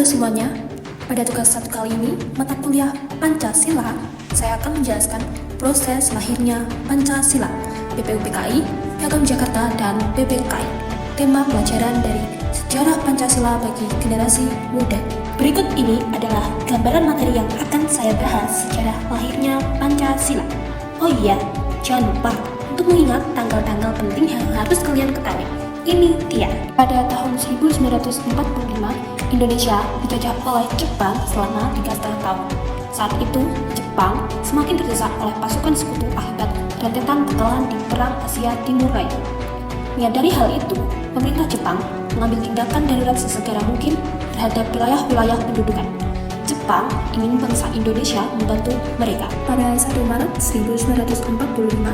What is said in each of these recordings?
semuanya, pada tugas satu kali ini, mata kuliah Pancasila, saya akan menjelaskan proses lahirnya Pancasila, BPUPKI, Piagam Jakarta, dan BPKI. Tema pelajaran dari sejarah Pancasila bagi generasi muda. Berikut ini adalah gambaran materi yang akan saya bahas sejarah lahirnya Pancasila. Oh iya, jangan lupa untuk mengingat tanggal-tanggal penting yang harus kalian ketahui. Ini dia. Pada tahun 1945, Indonesia dijajah oleh Jepang selama 3,5 tahun. Saat itu, Jepang semakin terdesak oleh pasukan sekutu akibat rentetan kekalahan di Perang Asia Timur Raya. Menyadari hal itu, pemerintah Jepang mengambil tindakan darurat sesegera mungkin terhadap wilayah-wilayah pendudukan. Jepang ingin bangsa Indonesia membantu mereka. Pada 1 Maret 1945,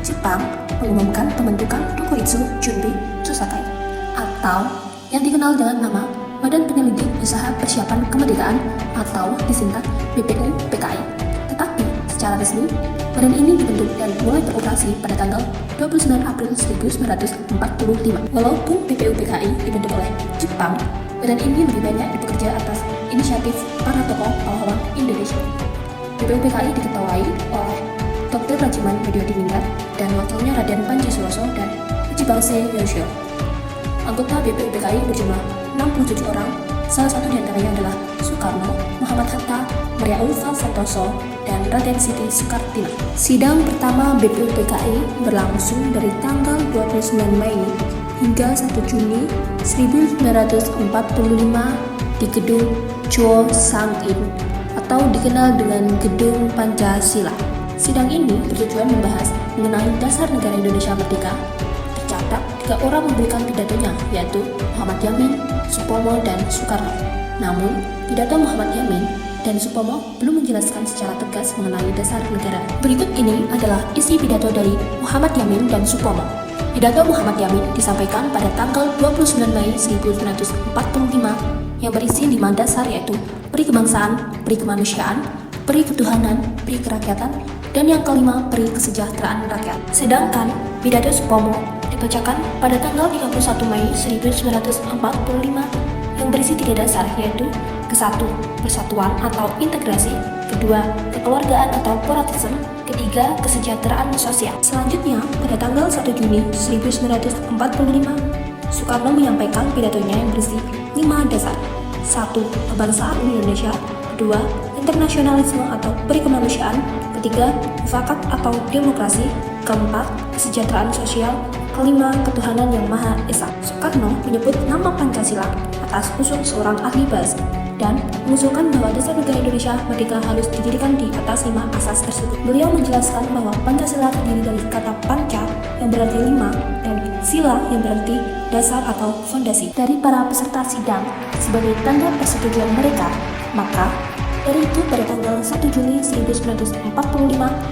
Jepang mengumumkan pembentukan Dokuritsu Junbi Susakai atau yang dikenal dengan nama Badan Penyelidik Usaha Persiapan Kemerdekaan atau disingkat BPUPKI. Tetapi secara resmi, badan ini dibentuk dan mulai beroperasi pada tanggal 29 April 1945. Walaupun BPUPKI dibentuk oleh Jepang, badan ini lebih banyak bekerja atas inisiatif para tokoh pahlawan Indonesia. BPUPKI diketuai oleh Dr. Rajiman Widyodiningrat dan wakilnya Raden Panji Suroso dan Ujibangse Yoshio. Anggota BPUPKI berjumlah 67 orang, salah satu diantaranya adalah Soekarno, Muhammad Hatta, Maria Ulfa Santoso, dan Raden Siti Soekartini. Sidang pertama BPUPKI berlangsung dari tanggal 29 Mei hingga 1 Juni 1945 di Gedung Cho Sang-in atau dikenal dengan Gedung Pancasila. Sidang ini bertujuan membahas mengenai dasar negara Indonesia Merdeka. Tercatat 3 orang memberikan pidatonya, yaitu Muhammad Yamin, Supomo, dan Soekarno. Namun, pidato Muhammad Yamin dan Supomo belum menjelaskan secara tegas mengenai dasar negara. Berikut ini adalah isi pidato dari Muhammad Yamin dan Supomo. Pidato Muhammad Yamin disampaikan pada tanggal 29 Mei 1945 yang berisi 5 dasar, yaitu peri kebangsaan, peri kemanusiaan, peri ketuhanan, peri kerakyatan, dan yang kelima, peri kesejahteraan rakyat. Sedangkan pidato Supomo dibacakan pada tanggal 31 Mei 1945 yang berisi 3 dasar, yaitu ke-1, persatuan atau integrasi, kedua, kekeluargaan atau pluralisme, ketiga, kesejahteraan sosial. Selanjutnya, pada tanggal 1 Juni 1945, Soekarno menyampaikan pidatonya yang berisi 5 dasar. 1. Kebangsaan Indonesia, kedua, internasionalisme atau peri kemanusiaan, ketiga, mufakat atau demokrasi, keempat, kesejahteraan sosial, kelima, ketuhanan yang Maha Esa. Soekarno menyebut nama Pancasila atas usul seorang ahli bahasa dan mengusulkan bahwa dasar negara Indonesia Merdeka harus didirikan di atas 5 asas tersebut. Beliau menjelaskan bahwa Pancasila terdiri dari kata panca yang berarti 5 dan sila yang berarti dasar atau fondasi. Dari para peserta sidang sebagai tanda persetujuan mereka, maka dari itu pada tanggal 1 Juli 1945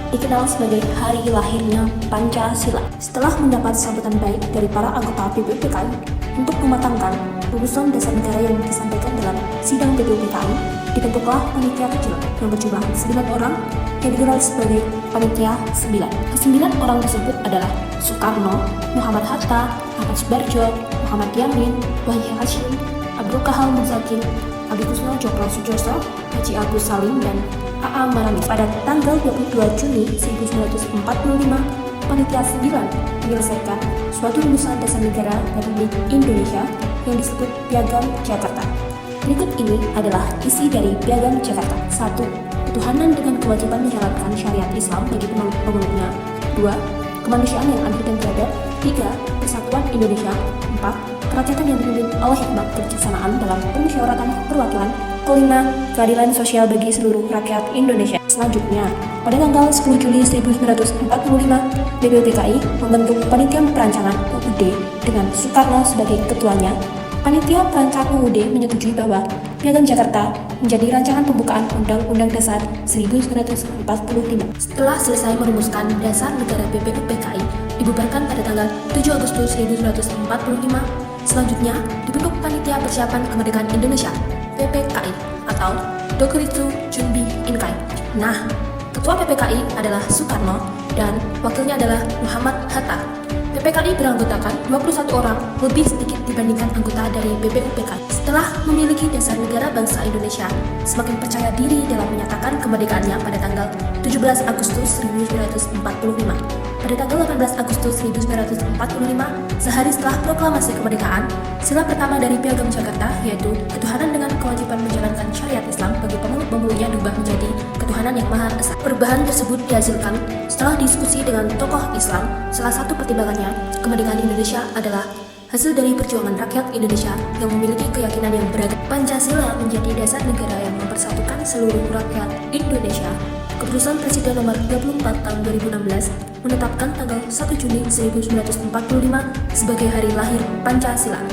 dikenal sebagai hari lahirnya Pancasila. Setelah mendapat sambutan baik dari para anggota BPUPKI untuk mematangkan rumusan dasar negara yang disampaikan dalam sidang BPUPKI, dibentuklah panitia kecil yang berjumlah 9 orang yang dikenal sebagai panitia 9. Ke-9 orang tersebut adalah Soekarno, Muhammad Hatta, Ahmad Subarjo, Muhammad Yamin, Wahyi Hasyim, Abdul Kahal Muzakir, Adikusno Djoko Sujoso, Haji Agus Salim, dan A.A. Maramis. Pada tanggal 22 Juni 1945, Panitia 9 menyelesaikan suatu rumusan dasar negara Republik Indonesia yang disebut Piagam Jakarta. Berikut ini adalah isi dari Piagam Jakarta. 1. Ketuhanan dengan kewajiban menjalankan syariat Islam bagi pemeluknya. 2. Kemanusiaan yang adil dan beradab. 3. Persatuan Indonesia. 4. Kerakyatan yang dipimpin oleh hikmat kebijaksanaan dalam permusyawaratan perwakilan. Kelima, keadilan sosial bagi seluruh rakyat Indonesia. Selanjutnya, pada tanggal 10 Juli 1945, BPUPKI membentuk Panitia Perancangan UUD dengan Soekarno sebagai ketuanya. Panitia Perancangan UUD menyetujui bahwa Piagam Jakarta menjadi rancangan pembukaan Undang-Undang Dasar 1945. Setelah selesai merumuskan dasar negara BPUPKI, dibubarkan pada tanggal 7 Agustus 1945. Selanjutnya, dibentuk Panitia Persiapan Kemerdekaan Indonesia (PPKI) atau Dokuritsu Junbi Inkai. Nah, ketua PPKI adalah Soekarno dan wakilnya adalah Muhammad Hatta. BPKI beranggotakan 21 orang, lebih sedikit dibandingkan anggota dari BPUPKI. Setelah memiliki dasar negara bangsa Indonesia, semakin percaya diri dalam menyatakan kemerdekaannya pada tanggal 17 Agustus 1945. Pada tanggal 18 Agustus 1945, sehari setelah proklamasi kemerdekaan, sila pertama dari Piagam Jakarta, yaitu ketuhanan dengan kewajiban menjalankan syariat Islam bagi pemeluk-pemeluknya diubah menjadi ketuhanan yang Maha Esa. Perubahan tersebut dihasilkan setelah diskusi dengan tokoh Islam. Salah satu pertimbangannya, kemerdekaan Indonesia adalah hasil dari perjuangan rakyat Indonesia yang memiliki keyakinan yang beragam. Pancasila menjadi dasar negara yang mempersatukan seluruh rakyat Indonesia. Keputusan Presiden nomor 24 tahun 2016 menetapkan tanggal 1 Juni 1945 sebagai hari lahir Pancasila.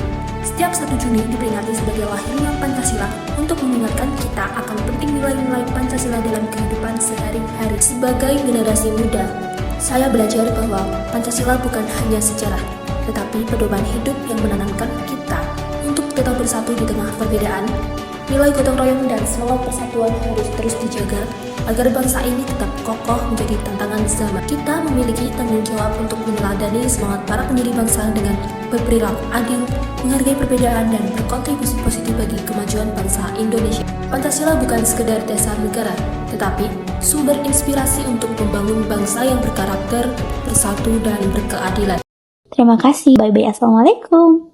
Setiap 1 Juni diperingati sebagai lahirnya Pancasila untuk mengingatkan kita akan penting nilai-nilai Pancasila dalam kehidupan sehari-hari. Sebagai generasi muda, saya belajar bahwa Pancasila bukan hanya sejarah, tetapi pedoman hidup yang menanamkan kita untuk tetap bersatu di tengah perbedaan. Nilai gotong royong dan semangat persatuan harus terus dijaga agar bangsa ini tetap kokoh menjadi tantangan zaman. Kita memiliki tanggung jawab untuk meneladani semangat para pendiri bangsa dengan berperilaku adil, menghargai perbedaan, dan berkontribusi positif bagi kemajuan bangsa Indonesia. Pancasila bukan sekedar dasar negara, tetapi sumber inspirasi untuk membangun bangsa yang berkarakter, bersatu, dan berkeadilan. Terima kasih. Bye-bye. Assalamualaikum.